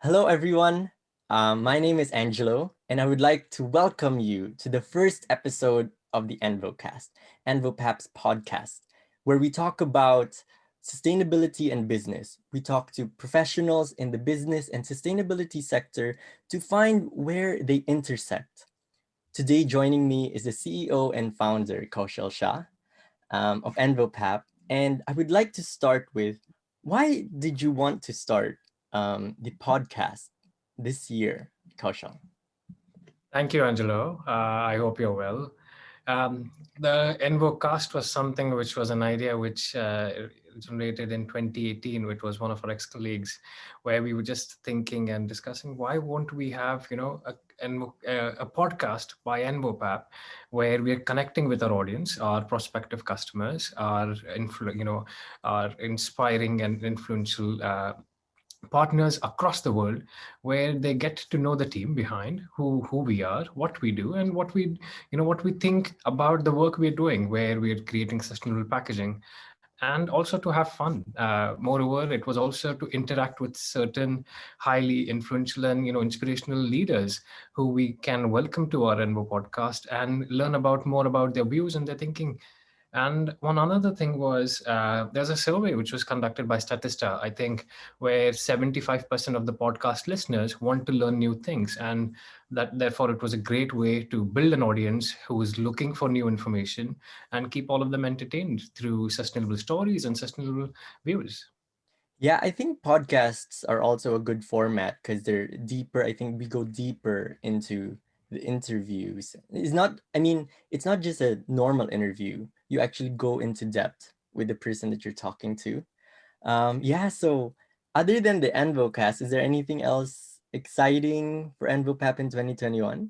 Hello, everyone. My name is Angelo, and I would like to welcome you to the first episode of the envoCAST, envoPAP's podcast, where we talk about sustainability and business. We talk to professionals in the business and sustainability sector to find where they intersect. Today, joining me is the CEO and founder, Kaushal Shah, of envoPAP, and I would like to start with, why did you want to start the podcast this year, Kaushal? Thank you, Angelo. I hope you're well. The envoCAST was something which was an idea which generated in 2018, which was one of our ex-colleagues, where we were just thinking and discussing why won't we have, a podcast by envoPAP, where we're connecting with our audience, our prospective customers, our inspiring and influential partners across the world, where they get to know the team behind who we are, what we do, and what we think about the work we're doing, where we're creating sustainable packaging, and also to have fun. Moreover, it was also to interact with certain highly influential and inspirational leaders who we can welcome to our Envo podcast and learn about more about their views and their thinking. And one another thing was, there's a survey which was conducted by Statista, I think, where 75% of the podcast listeners want to learn new things. And that therefore it was a great way to build an audience who is looking for new information and keep all of them entertained through sustainable stories and sustainable views. Yeah, I think podcasts are also a good format because they're deeper. I think we go deeper into the interviews. It's not just a normal interview. You actually go into depth with the person that you're talking to. Yeah, so other than the EnvoCast, is there anything else exciting for EnvoPAP in 2021?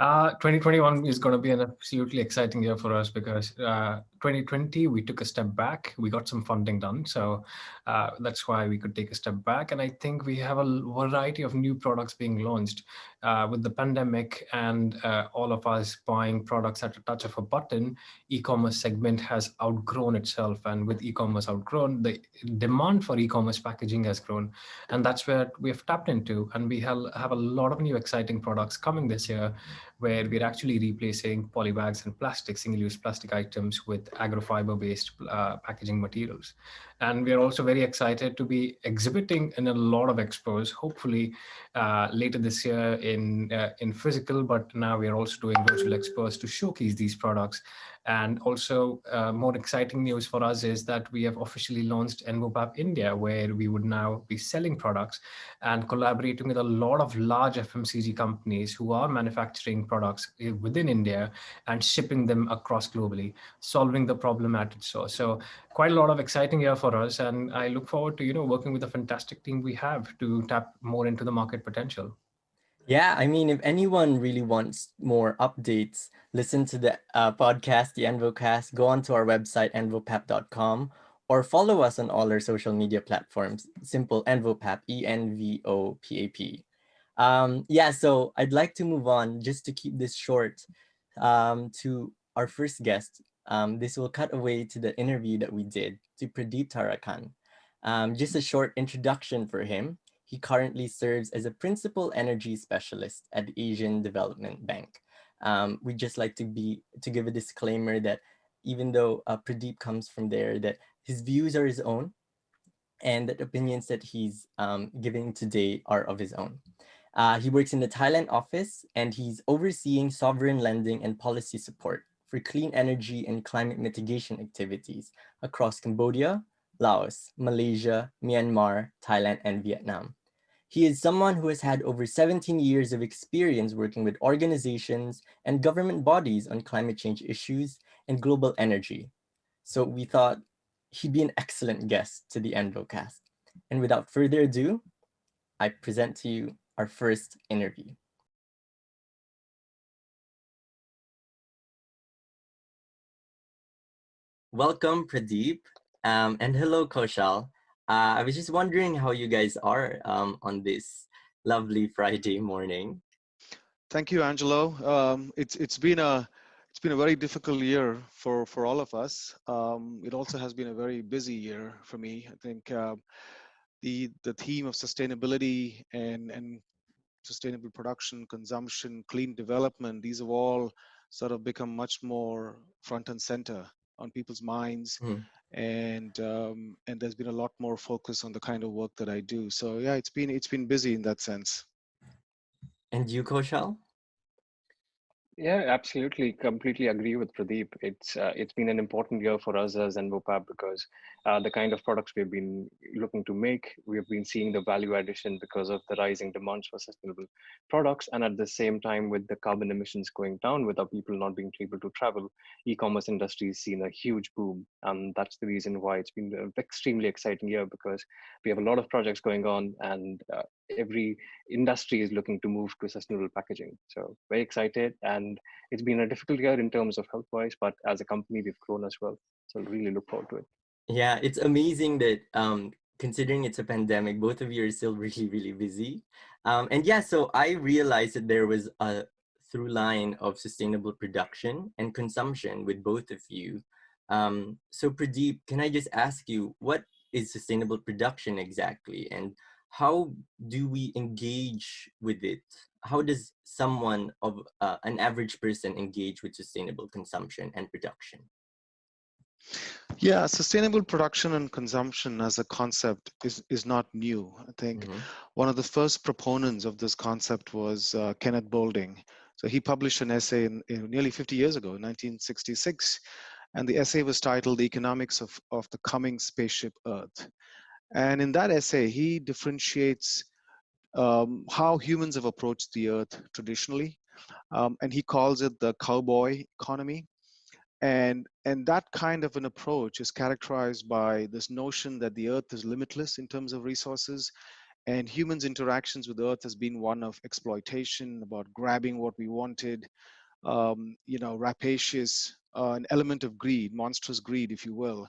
2021 is going to be an absolutely exciting year for us because 2020 we took a step back. We got some funding done, so that's why we could take a step back. And I think we have a variety of new products being launched with the pandemic and all of us buying products at a touch of a button. E-commerce segment has outgrown itself, and with e-commerce outgrown, the demand for e-commerce packaging has grown, and that's where we have tapped into. And we have a lot of new exciting products coming this year, where we're actually replacing polybags and plastic, single-use plastic items with agrofiber-based packaging materials. And we're also very excited to be exhibiting in a lot of expos, hopefully later this year in physical, but now we are also doing virtual expos to showcase these products. And also, more exciting news for us is that we have officially launched envoPAP India, where we would now be selling products and collaborating with a lot of large FMCG companies who are manufacturing products within India and shipping them across globally, solving the problem at its source. So quite a lot of exciting year for us, and I look forward to working with the fantastic team we have to tap more into the market potential. Yeah, I mean, if anyone really wants more updates, listen to the podcast, the EnvoCast, go onto our website, envopap.com, or follow us on all our social media platforms. Simple EnvoPAP, ENVOPAP. Yeah, so I'd like to move on just to keep this short to our first guest. This will cut away to the interview that we did to Pradeep Tharakan. Just a short introduction for him. He currently serves as a principal energy specialist at the Asian Development Bank. We'd just like to give a disclaimer that even though Pradeep comes from there, that his views are his own, and that opinions that he's giving today are of his own. He works in the Thailand office, and he's overseeing sovereign lending and policy support for clean energy and climate mitigation activities across Cambodia, Laos, Malaysia, Myanmar, Thailand, and Vietnam. He is someone who has had over 17 years of experience working with organizations and government bodies on climate change issues and global energy. So we thought he'd be an excellent guest to the EnvoCast. And without further ado, I present to you our first interview. Welcome, Pradeep, and hello, Koshal. I was just wondering how you guys are on this lovely Friday morning. Thank you, Angelo. It's been a very difficult year for all of us. It also has been a very busy year for me. I think the theme of sustainability and sustainable production, consumption, clean development, these have all sort of become much more front and center on people's minds. Mhm. And there's been a lot more focus on the kind of work that I do. So yeah, it's been busy in that sense. And you, Koshal? Yeah, absolutely. Completely agree with Pradeep. It's been an important year for us as envoPAP because the kind of products we've been looking to make, we've been seeing the value addition because of the rising demands for sustainable products, and at the same time, with the carbon emissions going down, with our people not being able to travel, e-commerce industry has seen a huge boom, and that's the reason why it's been an extremely exciting year because we have a lot of projects going on, and every industry is looking to move to sustainable packaging. So very excited, and it's been a difficult year in terms of health wise, but as a company we've grown as well. So really look forward to it. Yeah, it's amazing that considering it's a pandemic, both of you are still really, really busy. And yeah, so I realized that there was a through line of sustainable production and consumption with both of you. So Pradeep, can I just ask you, what is sustainable production exactly, and how do we engage with it? How does someone of an average person engage with sustainable consumption and production? Yeah, sustainable production and consumption as a concept is not new. I think Mm-hmm. one of the first proponents of this concept was Kenneth Boulding. So he published an essay in nearly 50 years ago, 1966, and the essay was titled "The Economics of the Coming Spaceship Earth." And in that essay, he differentiates how humans have approached the Earth traditionally, and he calls it the cowboy economy. And that kind of an approach is characterized by this notion that the earth is limitless in terms of resources, and humans interactions with the earth has been one of exploitation, about grabbing what we wanted, rapacious, an element of greed, monstrous greed, if you will.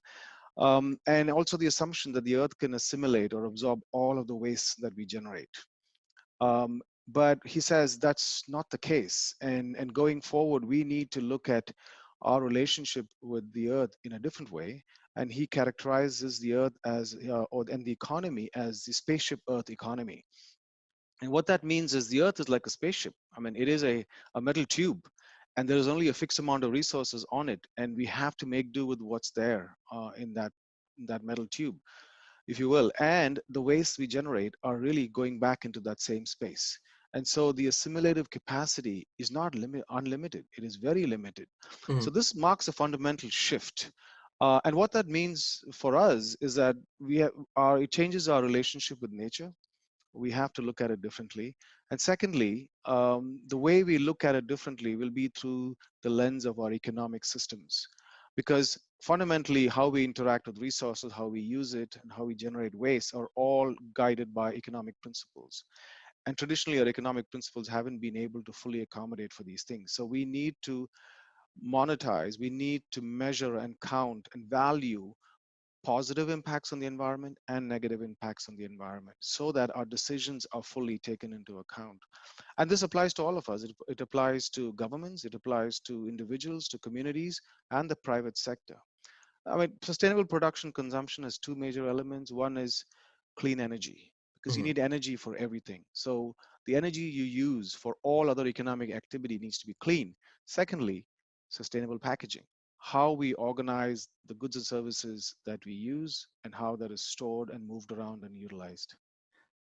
And also the assumption that the earth can assimilate or absorb all of the waste that we generate. Um, but he says that's not the case. And going forward, we need to look at our relationship with the earth in a different way. And he characterizes the earth as, and the economy as the spaceship earth economy. And what that means is the earth is like a spaceship. I mean, it is a metal tube, and there is only a fixed amount of resources on it. And we have to make do with what's there in that metal tube, if you will. And the wastes we generate are really going back into that same space. And so the assimilative capacity is not unlimited, it is very limited. So this marks a fundamental shift. And what that means for us is that it changes our relationship with nature. We have to look at it differently. And secondly, the way we look at it differently will be through the lens of our economic systems. Because fundamentally, how we interact with resources, how we use it, and how we generate waste are all guided by economic principles. And traditionally, our economic principles haven't been able to fully accommodate for these things. So we need to monetize, we need to measure and count and value positive impacts on the environment and negative impacts on the environment so that our decisions are fully taken into account. And this applies to all of us. It applies to governments, it applies to individuals, to communities, and the private sector. I mean, sustainable production consumption has two major elements. One is clean energy, because you Mm-hmm. need energy for everything. So the energy you use for all other economic activity needs to be clean. Secondly, sustainable packaging, how we organize the goods and services that we use and how that is stored and moved around and utilized.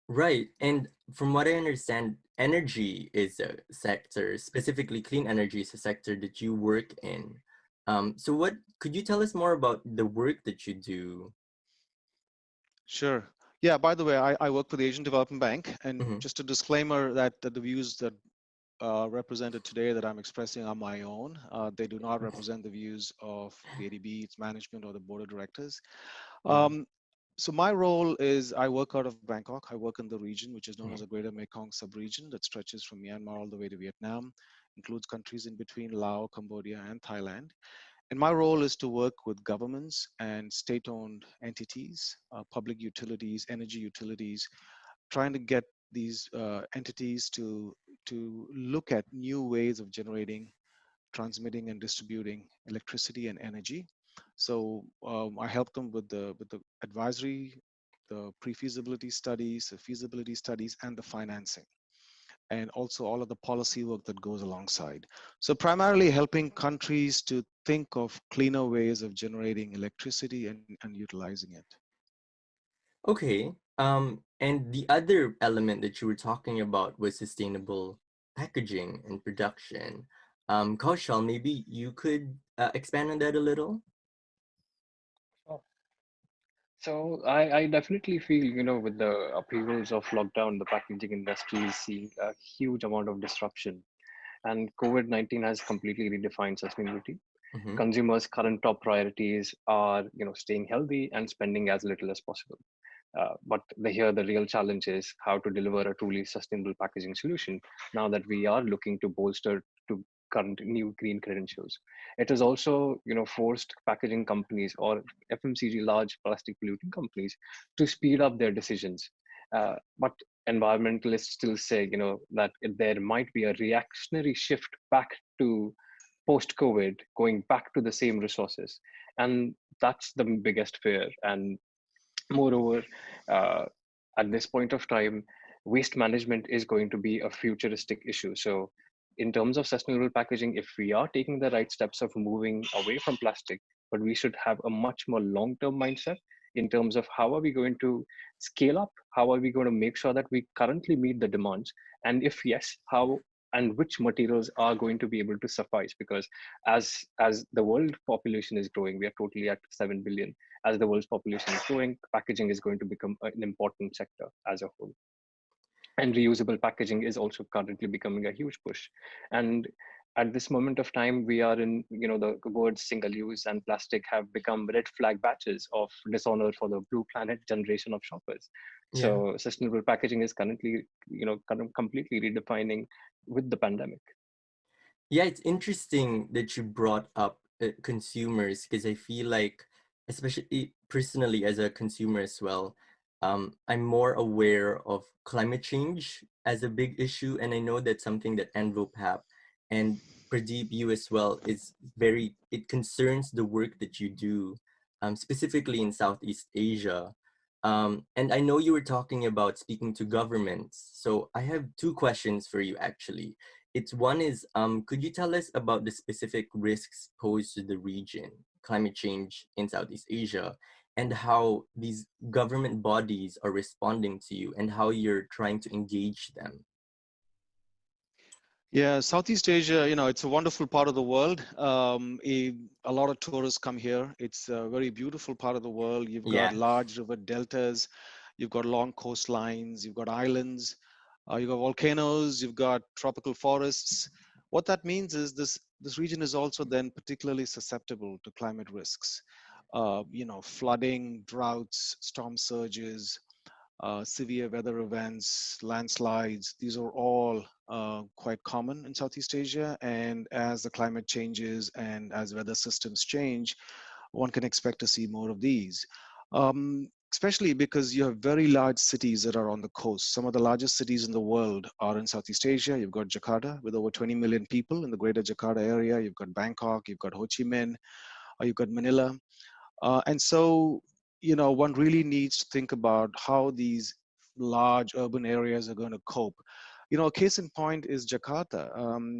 Right. And from what I understand, energy is a sector, specifically clean energy is a sector that you work in. So what could you tell us more about the work that you do? Sure. Yeah, by the way, I work for the Asian Development Bank. And Mm-hmm. just a disclaimer that the views that represented today that I'm expressing are my own. They do not represent the views of the ADB, its management, or the board of directors. Mm-hmm. Um, so my role is I work out of Bangkok. I work in the region, which is known as Mm-hmm. the Greater Mekong Sub-region that stretches from Myanmar all the way to Vietnam, includes countries in between Laos, Cambodia, and Thailand. And my role is to work with governments and state-owned entities, public utilities, energy utilities, trying to get these entities to look at new ways of generating, transmitting, and distributing electricity and energy. So I help them with the advisory the pre-feasibility studies, the feasibility studies, and the financing, and also all of the policy work that goes alongside. So primarily helping countries to think of cleaner ways of generating electricity and utilizing it. Okay. And the other element that you were talking about was sustainable packaging and production. Kaushal, maybe you could expand on that a little? Oh, so I definitely feel, with the upheavals of lockdown, the packaging industry is seeing a huge amount of disruption. And COVID-19 has completely redefined sustainability. Mm-hmm. Consumers' current top priorities are, staying healthy and spending as little as possible. But here the real challenge is how to deliver a truly sustainable packaging solution now that we are looking to bolster to current new green credentials. It has also, forced packaging companies or FMCG large plastic polluting companies to speed up their decisions. But environmentalists still say, that there might be a reactionary shift back to post-COVID, going back to the same resources, and that's the biggest fear. And moreover, uh, at this point of time, waste management is going to be a futuristic issue. So, in terms of sustainable packaging, if we are taking the right steps of moving away from plastic, but we should have a much more long term mindset in terms of how are we going to scale up? How are we going to make sure that we currently meet the demands? And if yes, how and which materials are going to be able to suffice? Because as the world population is growing, we are totally at 7 billion. As the world's population is growing, packaging is going to become an important sector as a whole. And reusable packaging is also currently becoming a huge push. And at this moment of time, we are in, the words single use and plastic have become red flag badges of dishonor for the blue planet generation of shoppers. Yeah. So sustainable packaging is currently, completely redefining with the pandemic. Yeah, it's interesting that you brought up consumers because I feel like, especially personally as a consumer as well, I'm more aware of climate change as a big issue, and I know that's something that envoPAP and Pradeep, you as well, is very. It concerns the work that you do, specifically in Southeast Asia. And I know you were talking about speaking to governments, so I have two questions for you actually. It's one is, could you tell us about the specific risks posed to the region, climate change in Southeast Asia, and how these government bodies are responding to you and how you're trying to engage them? Yeah, Southeast Asia, it's a wonderful part of the world. A lot of tourists come here. It's a very beautiful part of the world. You've got Yeah. large river deltas, you've got long coastlines, you've got islands, you've got volcanoes, you've got tropical forests. What that means is this region is also then particularly susceptible to climate risks. Flooding, droughts, storm surges, severe weather events, landslides. These are all quite common in Southeast Asia. And as the climate changes and as weather systems change, one can expect to see more of these. Especially because you have very large cities that are on the coast. Some of the largest cities in the world are in Southeast Asia. You've got Jakarta with over 20 million people in the greater Jakarta area. You've got Bangkok, you've got Ho Chi Minh, or you've got Manila. And so, one really needs to think about how these large urban areas are going to cope. A case in point is Jakarta.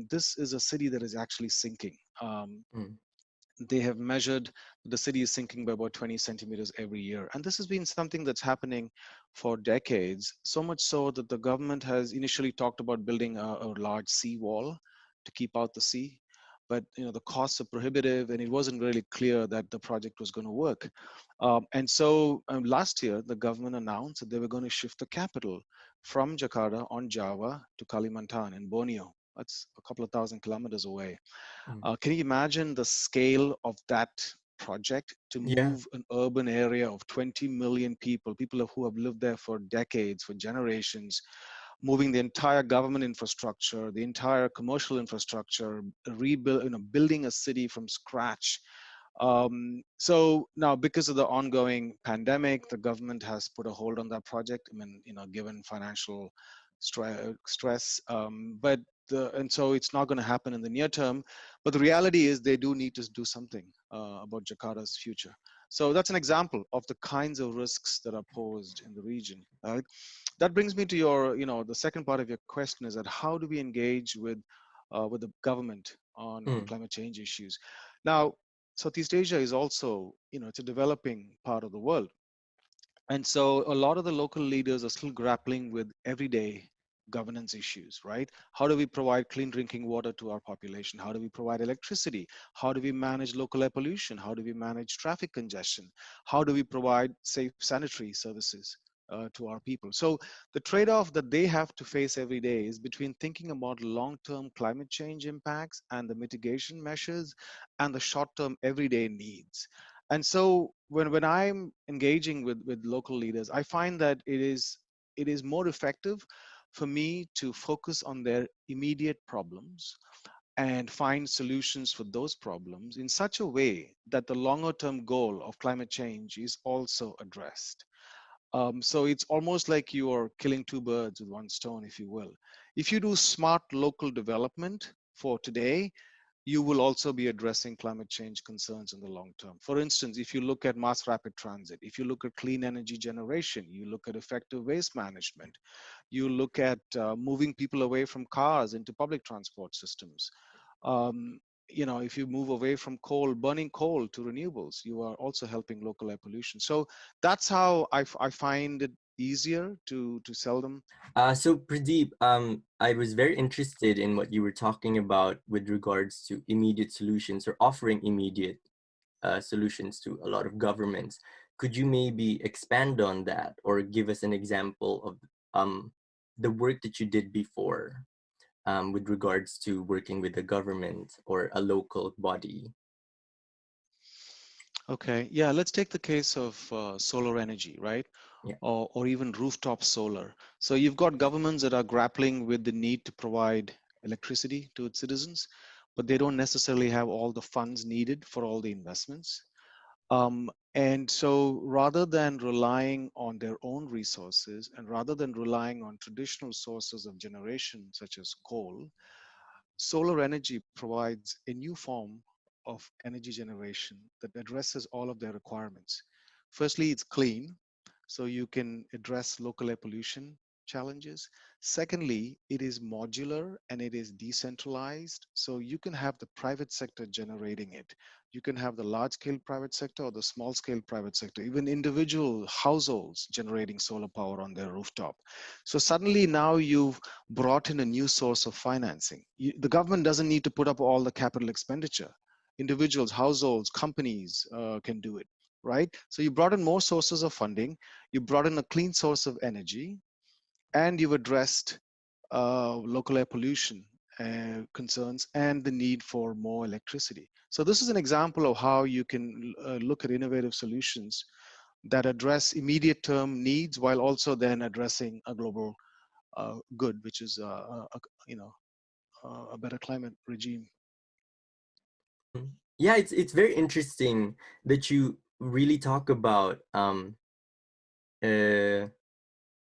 This is a city that is actually sinking. Mm. They have measured the city is sinking by about 20 centimeters every year. And this has been something that's happening for decades, so much so that the government has initially talked about building a large seawall to keep out the sea. But the costs are prohibitive, and it wasn't really clear that the project was going to work. And so last year, the government announced that they were going to shift the capital from Jakarta on Java to Kalimantan in Borneo. That's a couple of thousand kilometers away. Mm. Can you imagine the scale of that project to Yeah. move an urban area of 20 million people, people who have lived there for decades, for generations, moving the entire government infrastructure, the entire commercial infrastructure, rebuild, building a city from scratch. So now, because of the ongoing pandemic, the government has put a hold on that project. I mean, given financial stress, and so it's not going to happen in the near term. But the reality is, they do need to do something about Jakarta's future. So that's an example of the kinds of risks that are posed in the region. Right? That brings me to your, the second part of your question is that how do we engage with the government on Mm, climate change issues? Now, Southeast Asia is also, it's a developing part of the world. And so a lot of the local leaders are still grappling with everyday governance issues, right? How do we provide clean drinking water to our population? How do we provide electricity? How do we manage local air pollution? How do we manage traffic congestion? How do we provide safe sanitary services to our people? So the trade-off that they have to face every day is between thinking about long-term climate change impacts and the mitigation measures and the short-term everyday needs. And so when I'm engaging with local leaders, I find that it is more effective for me to focus on their immediate problems and find solutions for those problems in such a way that the longer term goal of climate change is also addressed. So it's almost like you are killing two birds with one stone, if you will. If you do smart local development for today, you will also be addressing climate change concerns in the long term. For instance, if you look at mass rapid transit, if you look at clean energy generation, you look at effective waste management, you look at moving people away from cars into public transport systems. Um, if you move away from burning coal to renewables, you are also helping local air pollution. So that's how I find it easier to sell them. So Pradeep, I was very interested in what you were talking about with regards to immediate solutions or offering immediate solutions to a lot of governments. Could you maybe expand on that or give us an example of the work that you did before with regards to working with the government or a local body? Okay, yeah, let's take the case of solar energy, right? Yeah. Or even rooftop solar. So you've got governments that are grappling with the need to provide electricity to its citizens, but they don't necessarily have all the funds needed for all the investments. And so rather than relying on their own resources and rather than relying on traditional sources of generation, such as coal, solar energy provides a new form of energy generation that addresses all of their requirements. Firstly, it's clean, so you can address local air pollution challenges. Secondly, it is modular and it is decentralized, so you can have the private sector generating it. You can have the large scale private sector or the small scale private sector, even individual households generating solar power on their rooftop. So suddenly now you've brought in a new source of financing. The government doesn't need to put up all the capital expenditure. Individuals, households, companies can do it, right? So you brought in more sources of funding, you brought in a clean source of energy, and you've addressed local air pollution concerns and the need for more electricity. So this is an example of how you can look at innovative solutions that address immediate term needs while also then addressing a global good, which is a better climate regime. Yeah, it's very interesting that you really talk about uh,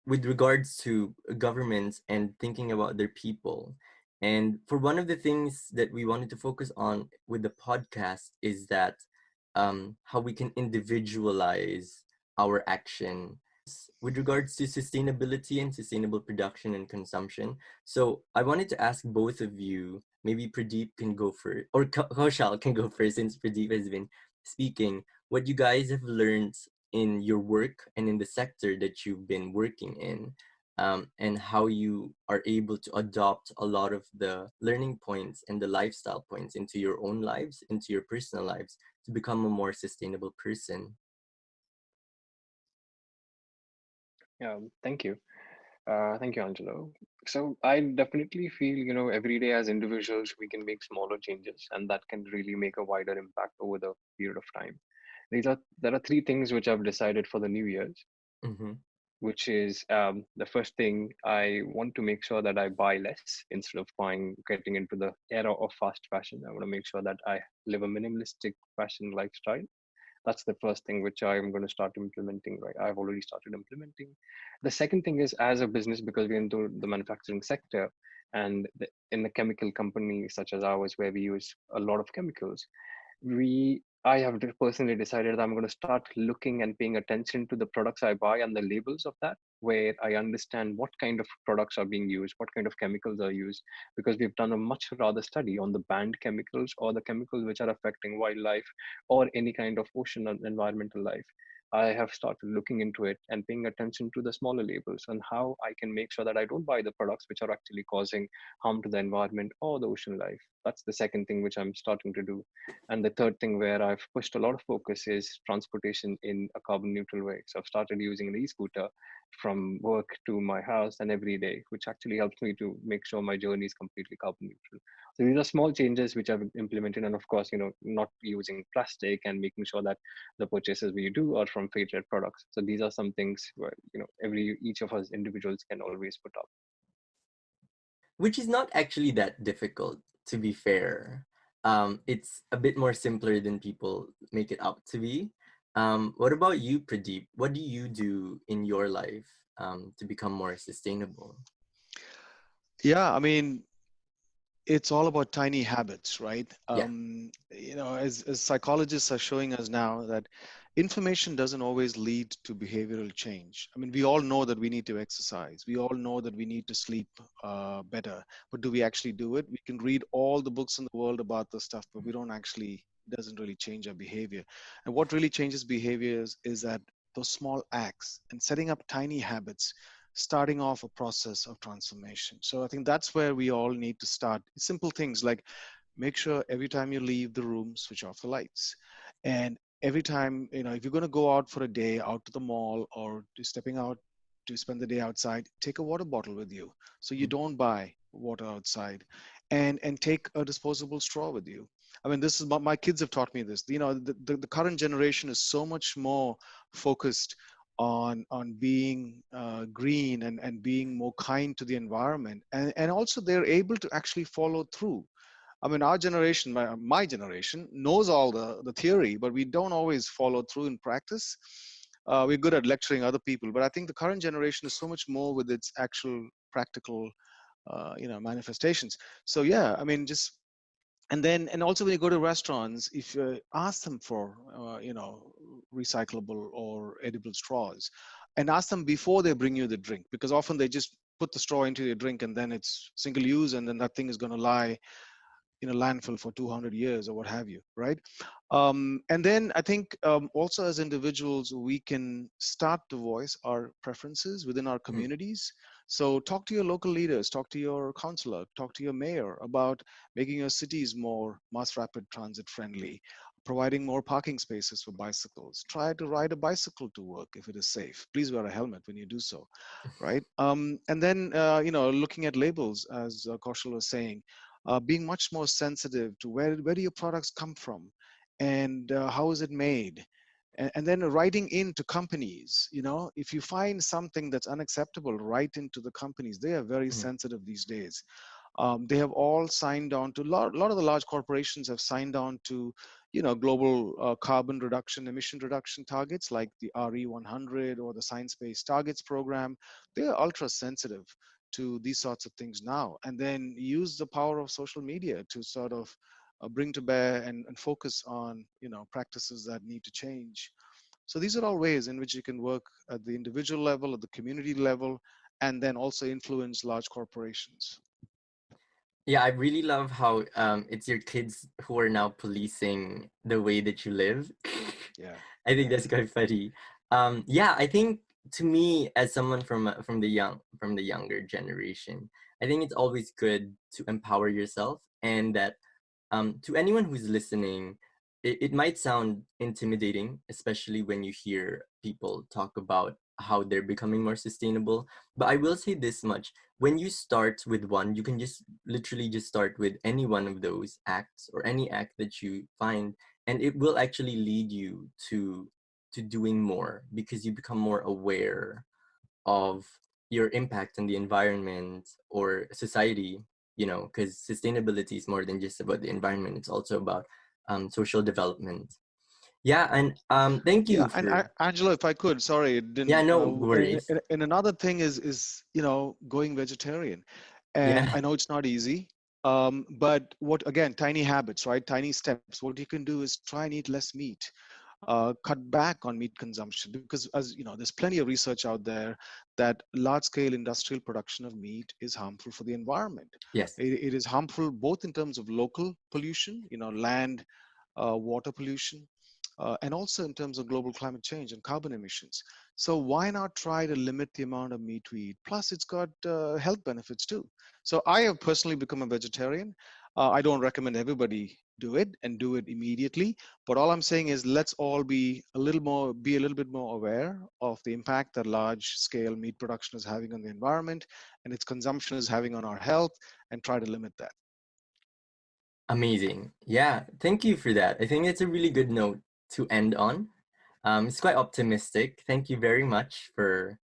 with regards to governments and thinking about their people. And for one of the things that we wanted to focus on with the podcast is that how we can individualize our action with regards to sustainability and sustainable production and consumption. So I wanted to ask both of you, maybe Pradeep can go first, or Kaushal can go first since Pradeep has been speaking, what you guys have learned in your work and in the sector that you've been working in, and how you are able to adopt a lot of the learning points and the lifestyle points into your own lives, into your personal lives, to become a more sustainable person. Yeah, thank you. Thank you, Angelo. So I definitely feel, every day as individuals, we can make smaller changes, and that can really make a wider impact over the period of time. There are three things which I've decided for the new year's, Mm-hmm. which is the first thing. I want to make sure that I buy less instead of getting into the era of fast fashion. I want to make sure that I live a minimalistic fashion lifestyle. That's the first thing which I'm going to start implementing. Right, I've already started implementing. The second thing is, as a business, because we're into the manufacturing sector, and in the chemical company such as ours, where we use a lot of chemicals, we I have personally decided that I'm going to start looking and paying attention to the products I buy and the labels of that, where I understand what kind of products are being used, what kind of chemicals are used, because we've done a much rather study on the banned chemicals or the chemicals which are affecting wildlife or any kind of ocean and environmental life. I have started looking into it and paying attention to the smaller labels and how I can make sure that I don't buy the products which are actually causing harm to the environment or the ocean life. That's the second thing which I'm starting to do. And the third thing where I've pushed a lot of focus is transportation in a carbon neutral way. So I've started using an e-scooter from work to my house and every day, which actually helps me to make sure my journey is completely carbon neutral. So these are small changes which I've implemented. And of course, not using plastic and making sure that the purchases we do are from fair trade products. So these are some things where, each of us individuals can always put up. Which is not actually that difficult, to be fair. It's a bit more simpler than people make it out to be. What about you, Pradeep? What do you do in your life to become more sustainable? Yeah, I mean, it's all about tiny habits, right? Yeah. As psychologists are showing us now that information doesn't always lead to behavioral change. I mean, we all know that we need to exercise. We all know that we need to sleep better. But do we actually do it? We can read all the books in the world about this stuff, but we don't actually, it doesn't really change our behavior. And what really changes behaviors is that those small acts and setting up tiny habits, starting off a process of transformation. So I think that's where we all need to start. Simple things like make sure every time you leave the room, switch off the lights. And every time, if you're going to go out for a day out to the mall or to stepping out to spend the day outside, take a water bottle with you so you don't buy water outside, and take a disposable straw with you. I mean, this is my kids have taught me this. The current generation is so much more focused on being green and being more kind to the environment, and also they're able to actually follow through. I mean, our generation, my generation, knows all the theory, but we don't always follow through in practice. We're good at lecturing other people, but I think the current generation is so much more with its actual practical, manifestations. So yeah, I mean, just and also when you go to restaurants, if you ask them for recyclable or edible straws, and ask them before they bring you the drink, because often they just put the straw into your drink and then it's single use, and then that thing is going to lie in a landfill for 200 years or what have you, right? And then I think also as individuals, we can start to voice our preferences within our Mhm. communities. So talk to your local leaders, talk to your councillor, talk to your mayor about making your cities more mass rapid transit friendly, providing more parking spaces for bicycles. Try to ride a bicycle to work if it is safe. Please wear a helmet when you do so, right? And then, looking at labels, as Kaushal was saying, being much more sensitive to where do your products come from, and how is it made, and then writing into companies. If you find something that's unacceptable, write into the companies. They are very Mhm. sensitive these days. They have all signed on to lot of the large corporations have signed on to global carbon reduction, emission reduction targets like the RE100 or the Science Based Targets program. They are ultra sensitive to these sorts of things now, and then use the power of social media to sort of bring to bear and focus on practices that need to change. So these are all ways in which you can work at the individual level, at the community level, and then also influence large corporations. Yeah, I really love how it's your kids who are now policing the way that you live. Yeah, I think yeah. that's quite funny. Yeah, I think to me, as someone from the younger generation, I think it's always good to empower yourself, and that to anyone who's listening, it might sound intimidating, especially when you hear people talk about how they're becoming more sustainable. But I will say this much: when you start with one, you can just literally just start with any one of those acts or any act that you find, and it will actually lead you to doing more because you become more aware of your impact on the environment or society, because sustainability is more than just about the environment. It's also about social development. Yeah, and thank Yeah, you and for. Angela, if I could, sorry, it Yeah, didn't. no worries. And another thing is going vegetarian, and Yeah. I know it's not easy. But what again, tiny habits, right? Tiny steps. What you can do is try and eat less meat, cut back on meat consumption, because, as you know, there's plenty of research out there that large scale industrial production of meat is harmful for the environment. Yes. It is harmful both in terms of local pollution, land, water pollution, and also in terms of global climate change and carbon emissions. So why not try to limit the amount of meat we eat? Plus, it's got health benefits too. So I have personally become a vegetarian. I don't recommend everybody do it and do it immediately. But all I'm saying is let's all be a little bit more aware of the impact that large scale meat production is having on the environment and its consumption is having on our health, and try to limit that. Amazing. Yeah, thank you for that. I think it's a really good note to end on. It's quite optimistic. Thank you very much for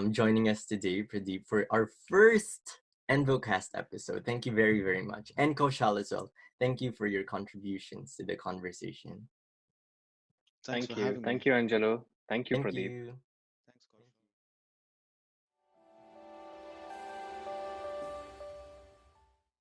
joining us today, Pradeep, for our first envoCAST episode. Thank you very, very much. And Kaushal as well. Thank you for your contributions to the conversation. Thanks for Thank you. having me. Thank you, Angelo. Thank you, Thank Pradeep. you.